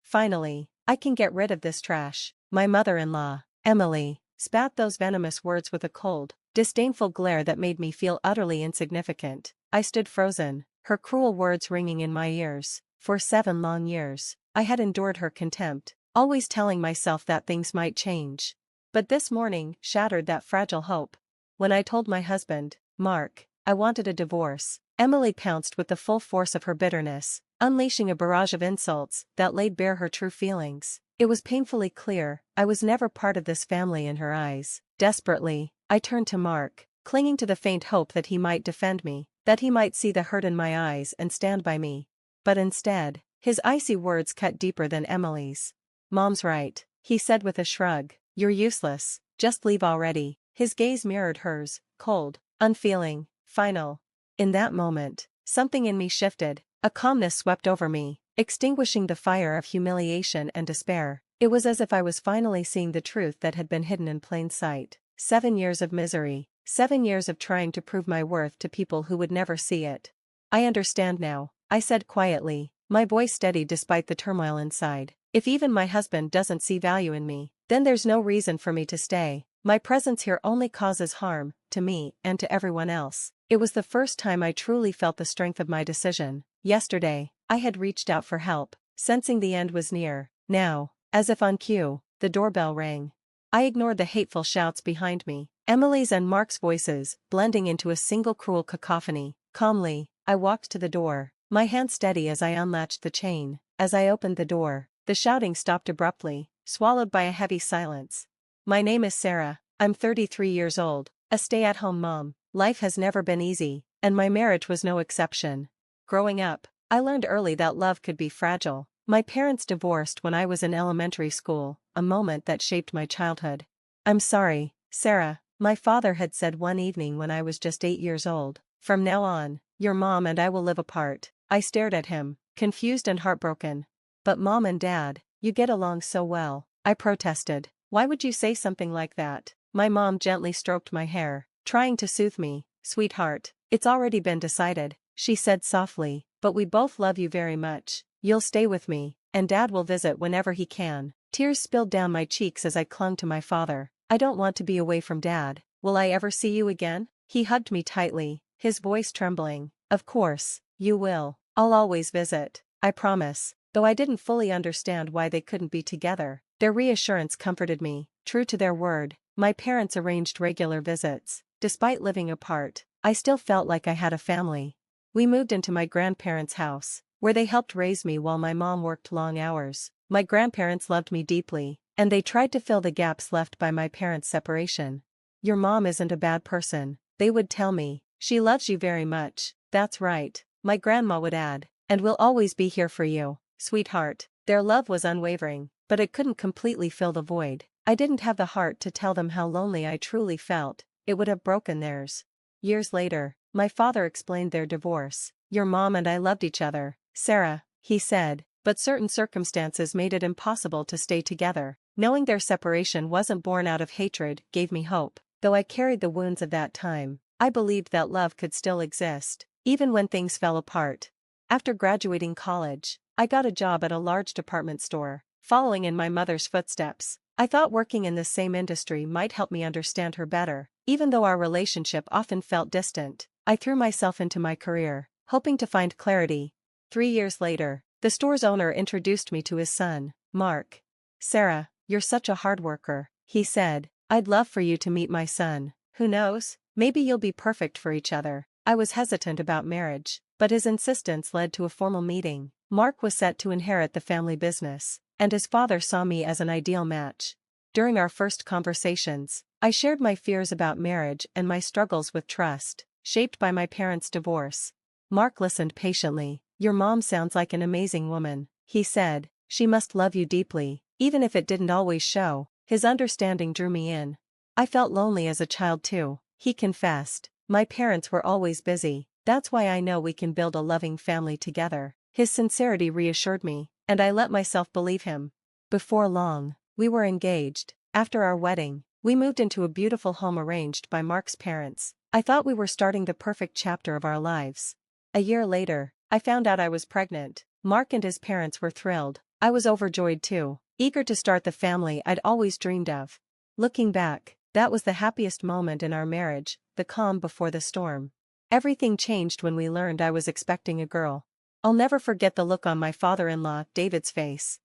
Finally, I can get rid of this trash. My mother-in-law, Emily, spat those venomous words with a cold, disdainful glare that made me feel utterly insignificant. I stood frozen, her cruel words ringing in my ears. For 7 long years, I had endured her contempt, always telling myself that things might change. But this morning shattered that fragile hope. When I told my husband, Mark, I wanted a divorce, Emily pounced with the full force of her bitterness, unleashing a barrage of insults that laid bare her true feelings. It was painfully clear I was never part of this family in her eyes. Desperately, I turned to Mark, clinging to the faint hope that he might defend me, that he might see the hurt in my eyes and stand by me. But instead, his icy words cut deeper than Emily's. "Mom's right," he said with a shrug. "You're useless, just leave already." His gaze mirrored hers, cold, unfeeling, final. In that moment, something in me shifted, a calmness swept over me, extinguishing the fire of humiliation and despair. It was as if I was finally seeing the truth that had been hidden in plain sight. 7 years of misery, 7 years of trying to prove my worth to people who would never see it. "I understand now," I said quietly, my voice steady despite the turmoil inside. "If even my husband doesn't see value in me, then there's no reason for me to stay. My presence here only causes harm, to me and to everyone else." It was the first time I truly felt the strength of my decision. Yesterday, I had reached out for help, sensing the end was near. Now, as if on cue, the doorbell rang. I ignored the hateful shouts behind me, Emily's and Mark's voices, blending into a single cruel cacophony. Calmly, I walked to the door, my hand steady as I unlatched the chain. As I opened the door, the shouting stopped abruptly, swallowed by a heavy silence. "My name is Sarah, I'm 33 years old, a stay-at-home mom. Life has never been easy, and my marriage was no exception. Growing up, I learned early that love could be fragile. My parents divorced when I was in elementary school, a moment that shaped my childhood. "I'm sorry, Sarah," my father had said one evening when I was just 8 years old. "From now on, your mom and I will live apart." I stared at him, confused and heartbroken. "But Mom and Dad, you get along so well," I protested. "Why would you say something like that?" My mom gently stroked my hair, trying to soothe me. "Sweetheart, it's already been decided," she said softly, "but we both love you very much. You'll stay with me, and Dad will visit whenever he can." Tears spilled down my cheeks as I clung to my father. "I don't want to be away from Dad. Will I ever see you again?" He hugged me tightly, his voice trembling. "Of course, you will. I'll always visit, I promise." Though I didn't fully understand why they couldn't be together, their reassurance comforted me. True to their word, my parents arranged regular visits. Despite living apart, I still felt like I had a family. We moved into my grandparents' house, where they helped raise me while my mom worked long hours. My grandparents loved me deeply, and they tried to fill the gaps left by my parents' separation. "Your mom isn't a bad person," they would tell me. "She loves you very much." "That's right," my grandma would add, "and we'll always be here for you, sweetheart." Their love was unwavering, but it couldn't completely fill the void. I didn't have the heart to tell them how lonely I truly felt. It would have broken theirs. Years later, my father explained their divorce. "Your mom and I loved each other, Sarah," he said, "but certain circumstances made it impossible to stay together." Knowing their separation wasn't born out of hatred gave me hope. Though I carried the wounds of that time, I believed that love could still exist, even when things fell apart. After graduating college, I got a job at a large department store, following in my mother's footsteps. I thought working in the same industry might help me understand her better. Even though our relationship often felt distant, I threw myself into my career, hoping to find clarity. 3 years later, the store's owner introduced me to his son, Mark. "Sarah, you're such a hard worker," he said. "I'd love for you to meet my son. Who knows, maybe you'll be perfect for each other." I was hesitant about marriage, but his insistence led to a formal meeting. Mark was set to inherit the family business, and his father saw me as an ideal match. During our first conversations, I shared my fears about marriage and my struggles with trust, shaped by my parents' divorce. Mark listened patiently. "Your mom sounds like an amazing woman," he said. "She must love you deeply, even if it didn't always show." His understanding drew me in. "I felt lonely as a child too," he confessed. "My parents were always busy. That's why I know we can build a loving family together." His sincerity reassured me, and I let myself believe him. Before long, we were engaged. After our wedding, we moved into a beautiful home arranged by Mark's parents. I thought we were starting the perfect chapter of our lives. A year later, I found out I was pregnant. Mark and his parents were thrilled, I was overjoyed too, eager to start the family I'd always dreamed of. Looking back, that was the happiest moment in our marriage, the calm before the storm. Everything changed when we learned I was expecting a girl. I'll never forget the look on my father-in-law, David's face.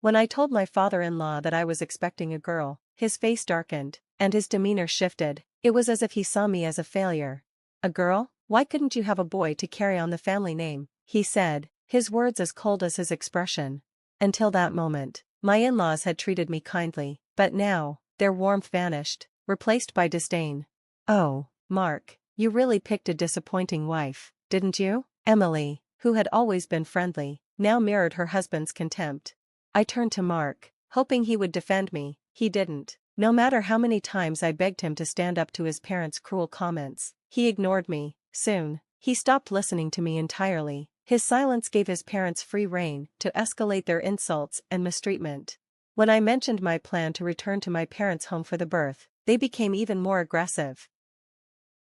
When I told my father-in-law that I was expecting a girl, his face darkened, and his demeanor shifted. It was as if he saw me as a failure. "A girl? Why couldn't you have a boy to carry on the family name?" he said, his words as cold as his expression. Until that moment, my in-laws had treated me kindly, but now, their warmth vanished, replaced by disdain. "Oh, Mark, you really picked a disappointing wife, didn't you?" Emily, who had always been friendly, now mirrored her husband's contempt. I turned to Mark, hoping he would defend me. He didn't. No matter how many times I begged him to stand up to his parents' cruel comments, he ignored me. Soon, he stopped listening to me entirely. His silence gave his parents free rein to escalate their insults and mistreatment. When I mentioned my plan to return to my parents' home for the birth, they became even more aggressive.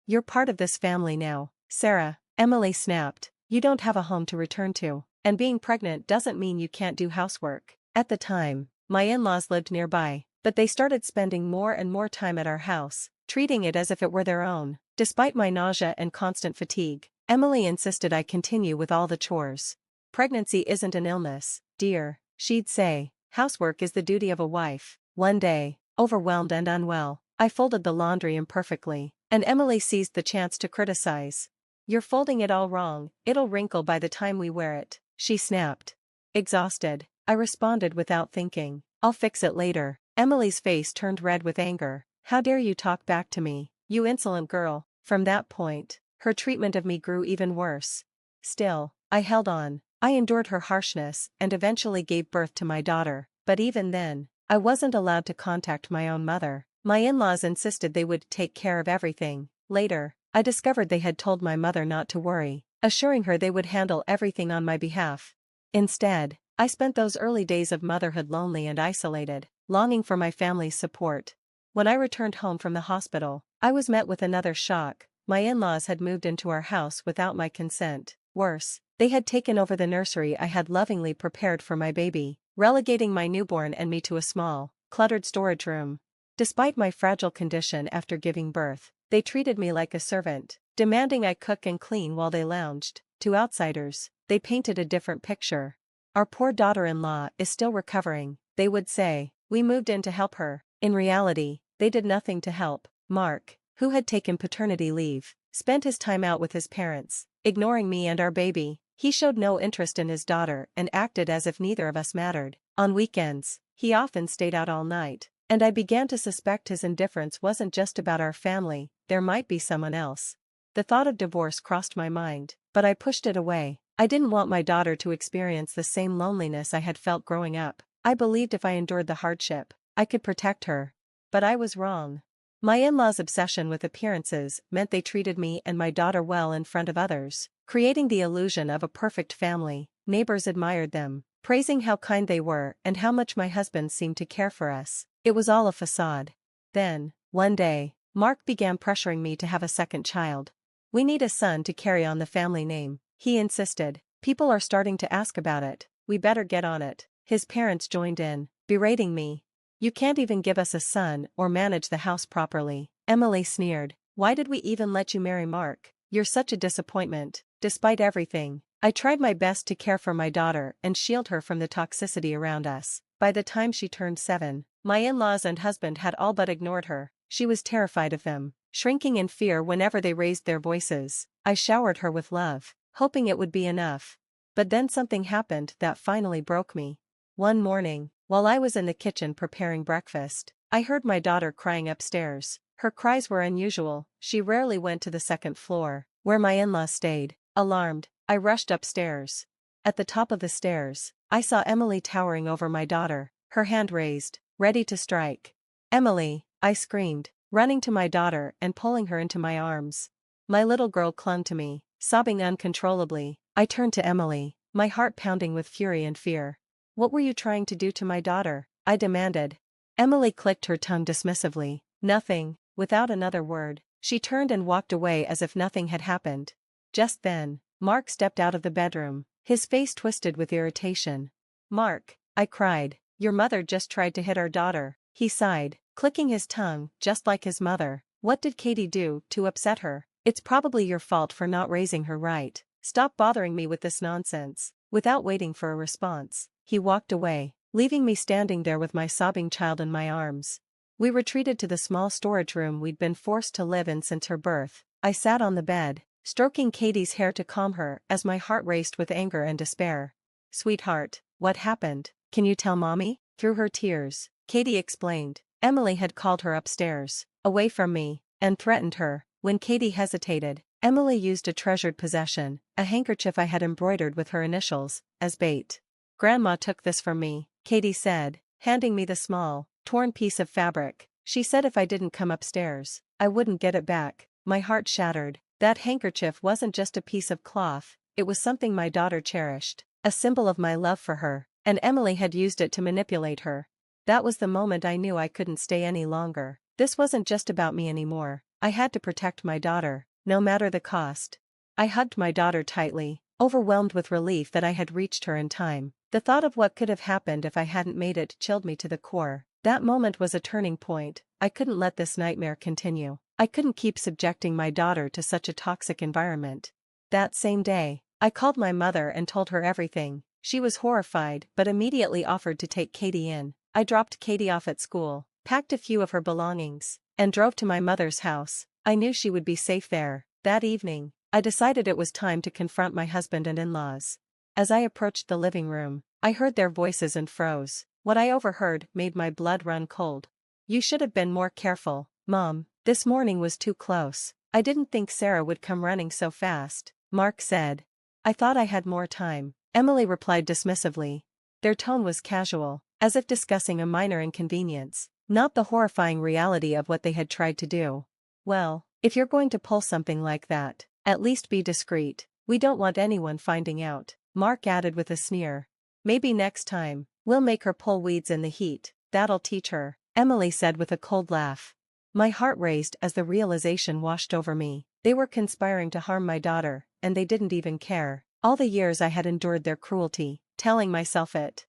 "You're part of this family now, Sarah," Emily snapped. "You don't have a home to return to, and being pregnant doesn't mean you can't do housework." At the time, my in-laws lived nearby, but they started spending more and more time at our house, treating it as if it were their own. Despite my nausea and constant fatigue, Emily insisted I continue with all the chores. "Pregnancy isn't an illness, dear," she'd say. "Housework is the duty of a wife." One day, overwhelmed and unwell, I folded the laundry imperfectly, and Emily seized the chance to criticize. "You're folding it all wrong, it'll wrinkle by the time we wear it," she snapped. Exhausted, I responded without thinking, "I'll fix it later." Emily's face turned red with anger. "How dare you talk back to me, you insolent girl?" From that point, her treatment of me grew even worse. Still, I held on. I endured her harshness and eventually gave birth to my daughter, but even then, I wasn't allowed to contact my own mother. My in-laws insisted they would take care of everything. Later, I discovered they had told my mother not to worry, assuring her they would handle everything on my behalf. Instead, I spent those early days of motherhood lonely and isolated, longing for my family's support. When I returned home from the hospital, I was met with another shock. My in-laws had moved into our house without my consent. Worse, they had taken over the nursery I had lovingly prepared for my baby, relegating my newborn and me to a small, cluttered storage room. Despite my fragile condition after giving birth, they treated me like a servant, demanding I cook and clean while they lounged. To outsiders, they painted a different picture. "Our poor daughter-in-law is still recovering," they would say. "We moved in to help her." In reality, they did nothing to help. Mark, who had taken paternity leave, spent his time out with his parents, ignoring me and our baby. He showed no interest in his daughter and acted as if neither of us mattered. On weekends, he often stayed out all night, and I began to suspect his indifference wasn't just about our family, there might be someone else. The thought of divorce crossed my mind, but I pushed it away. I didn't want my daughter to experience the same loneliness I had felt growing up. I believed if I endured the hardship, I could protect her. But I was wrong. My in-laws' obsession with appearances meant they treated me and my daughter well in front of others, creating the illusion of a perfect family. Neighbors admired them, praising how kind they were and how much my husband seemed to care for us. It was all a facade. Then, one day, Mark began pressuring me to have a second child. "We need a son to carry on the family name," he insisted. "People are starting to ask about it. We better get on it." His parents joined in, berating me. "You can't even give us a son or manage the house properly." Emily sneered. "Why did we even let you marry Mark? You're such a disappointment." Despite everything, I tried my best to care for my daughter and shield her from the toxicity around us. By the time she turned 7, my in-laws and husband had all but ignored her. She was terrified of them, shrinking in fear whenever they raised their voices. I showered her with love, hoping it would be enough. But then something happened that finally broke me. One morning, while I was in the kitchen preparing breakfast, I heard my daughter crying upstairs. Her cries were unusual. She rarely went to the second floor, where my in-laws stayed. Alarmed, I rushed upstairs. At the top of the stairs, I saw Emily towering over my daughter, her hand raised, ready to strike. "Emily," I screamed, running to my daughter and pulling her into my arms. My little girl clung to me, sobbing uncontrollably. I turned to Emily, my heart pounding with fury and fear. "What were you trying to do to my daughter?" I demanded. Emily clicked her tongue dismissively. "Nothing." Without another word, she turned and walked away as if nothing had happened. Just then, Mark stepped out of the bedroom, his face twisted with irritation. "Mark," I cried. Your mother just tried to hit our daughter, he sighed, clicking his tongue, just like his mother. What did Katie do to upset her? It's probably your fault for not raising her right. Stop bothering me with this nonsense. Without waiting for a response, he walked away, leaving me standing there with my sobbing child in my arms. We retreated to the small storage room we'd been forced to live in since her birth. I sat on the bed, stroking Katie's hair to calm her as my heart raced with anger and despair. Sweetheart, what happened? Can you tell Mommy? Through her tears, Katie explained. Emily had called her upstairs, away from me, and threatened her. When Katie hesitated, Emily used a treasured possession, a handkerchief I had embroidered with her initials, as bait. Grandma took this from me, Katie said, handing me the small, torn piece of fabric. She said if I didn't come upstairs, I wouldn't get it back. My heart shattered. That handkerchief wasn't just a piece of cloth, it was something my daughter cherished, a symbol of my love for her, and Emily had used it to manipulate her. That was the moment I knew I couldn't stay any longer. This wasn't just about me anymore. I had to protect my daughter, no matter the cost. I hugged my daughter tightly, overwhelmed with relief that I had reached her in time. The thought of what could have happened if I hadn't made it chilled me to the core. That moment was a turning point. I couldn't let this nightmare continue. I couldn't keep subjecting my daughter to such a toxic environment. That same day, I called my mother and told her everything. She was horrified but immediately offered to take Katie in. I dropped Katie off at school, packed a few of her belongings, and drove to my mother's house. I knew she would be safe there. That evening, I decided it was time to confront my husband and in-laws. As I approached the living room, I heard their voices and froze. What I overheard made my blood run cold. You should have been more careful, Mom. This morning was too close. I didn't think Sarah would come running so fast, Mark said. I thought I had more time, Emily replied dismissively. Their tone was casual, as if discussing a minor inconvenience, not the horrifying reality of what they had tried to do. Well, if you're going to pull something like that, at least be discreet. We don't want anyone finding out, Mark added with a sneer. Maybe next time, we'll make her pull weeds in the heat. That'll teach her, Emily said with a cold laugh. My heart raced as the realization washed over me. They were conspiring to harm my daughter, and they didn't even care. All the years I had endured their cruelty, telling myself it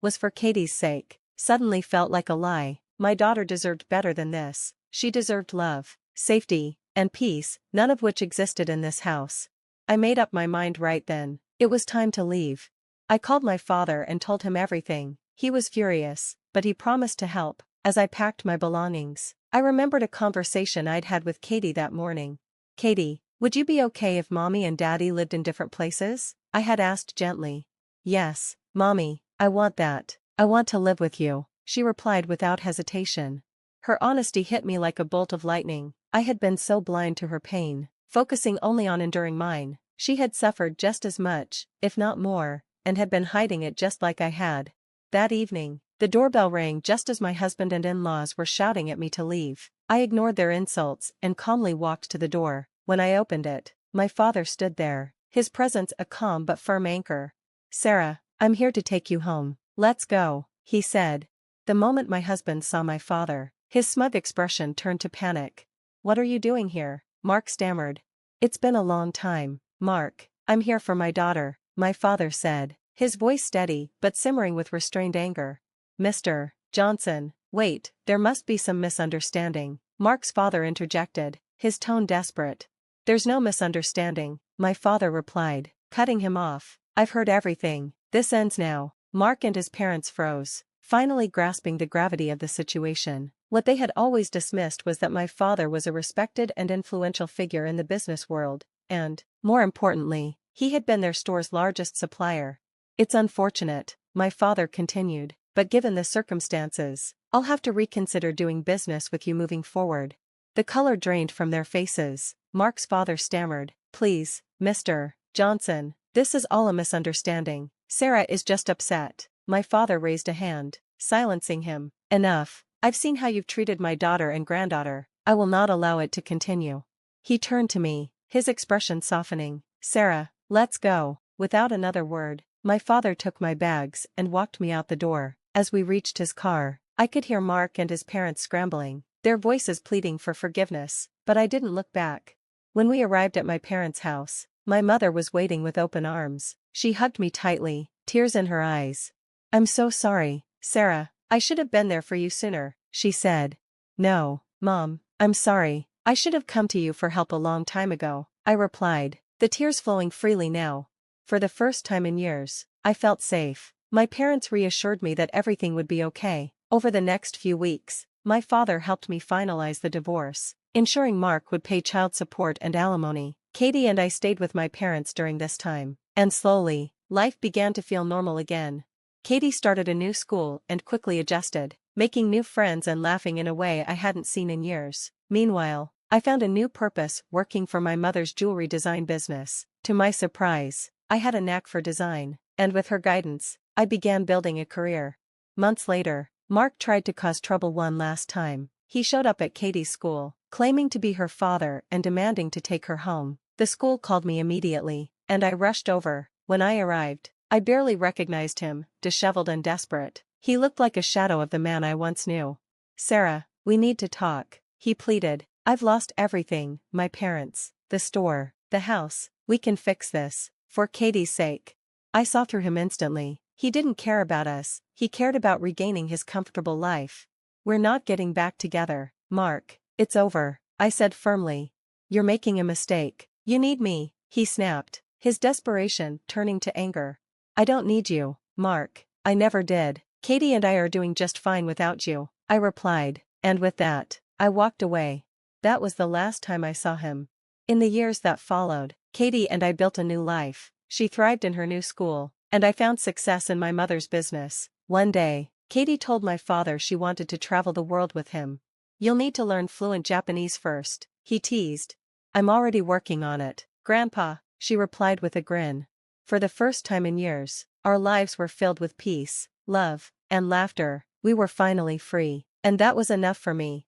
was for Katie's sake, suddenly felt like a lie. My daughter deserved better than this. She deserved love, safety, and peace, none of which existed in this house. I made up my mind right then. It was time to leave. I called my father and told him everything. He was furious, but he promised to help. As I packed my belongings, I remembered a conversation I'd had with Katie that morning. Katie, would you be okay if Mommy and Daddy lived in different places? I had asked gently. Yes, Mommy, I want that. I want to live with you, she replied without hesitation. Her honesty hit me like a bolt of lightning. I had been so blind to her pain, focusing only on enduring mine. She had suffered just as much, if not more, and had been hiding it just like I had. That evening, the doorbell rang just as my husband and in-laws were shouting at me to leave. I ignored their insults and calmly walked to the door. When I opened it, my father stood there, his presence a calm but firm anchor. Sarah, I'm here to take you home. Let's go, he said. The moment my husband saw my father, his smug expression turned to panic. What are you doing here? Mark stammered. It's been a long time, Mark. I'm here for my daughter, my father said, his voice steady but simmering with restrained anger. Mr. Johnson, wait, there must be some misunderstanding, Mark's father interjected, his tone desperate. There's no misunderstanding, my father replied, cutting him off. I've heard everything. This ends now. Mark and his parents froze, finally grasping the gravity of the situation. What they had always dismissed was that my father was a respected and influential figure in the business world, and, more importantly, he had been their store's largest supplier. It's unfortunate, my father continued, but given the circumstances, I'll have to reconsider doing business with you moving forward. The color drained from their faces. Mark's father stammered, Please, Mr. Johnson, this is all a misunderstanding. Sarah is just upset. My father raised a hand, silencing him. Enough. I've seen how you've treated my daughter and granddaughter. I will not allow it to continue. He turned to me, his expression softening. Sarah, let's go. Without another word, my father took my bags and walked me out the door. As we reached his car, I could hear Mark and his parents scrambling, their voices pleading for forgiveness, but I didn't look back. When we arrived at my parents' house, my mother was waiting with open arms. She hugged me tightly, tears in her eyes. "I'm so sorry, Sarah. I should have been there for you sooner," she said. "No, Mom, I'm sorry. I should have come to you for help a long time ago," I replied, the tears flowing freely now. For the first time in years, I felt safe. My parents reassured me that everything would be okay. Over the next few weeks, my father helped me finalize the divorce, ensuring Mark would pay child support and alimony. Katie and I stayed with my parents during this time, and slowly, life began to feel normal again. Katie started a new school and quickly adjusted, making new friends and laughing in a way I hadn't seen in years. Meanwhile, I found a new purpose working for my mother's jewelry design business. To my surprise, I had a knack for design, and with her guidance, I began building a career. Months later, Mark tried to cause trouble one last time. He showed up at Katie's school, claiming to be her father and demanding to take her home. The school called me immediately, and I rushed over. When I arrived, I barely recognized him, disheveled and desperate. He looked like a shadow of the man I once knew. "Sarah, we need to talk," he pleaded. "I've lost everything, my parents, the store, the house. We can fix this, for Katie's sake." I saw through him instantly. He didn't care about us, he cared about regaining his comfortable life. "We're not getting back together, Mark. It's over," I said firmly. "You're making a mistake. You need me," he snapped, his desperation turning to anger. "I don't need you, Mark. I never did. Katie and I are doing just fine without you," I replied, and with that, I walked away. That was the last time I saw him. In the years that followed, Katie and I built a new life. She thrived in her new school, and I found success in my mother's business. One day, Katie told my father she wanted to travel the world with him. "You'll need to learn fluent Japanese first," he teased. "I'm already working on it, Grandpa," she replied with a grin. For the first time in years, our lives were filled with peace, love, and laughter. We were finally free, and that was enough for me.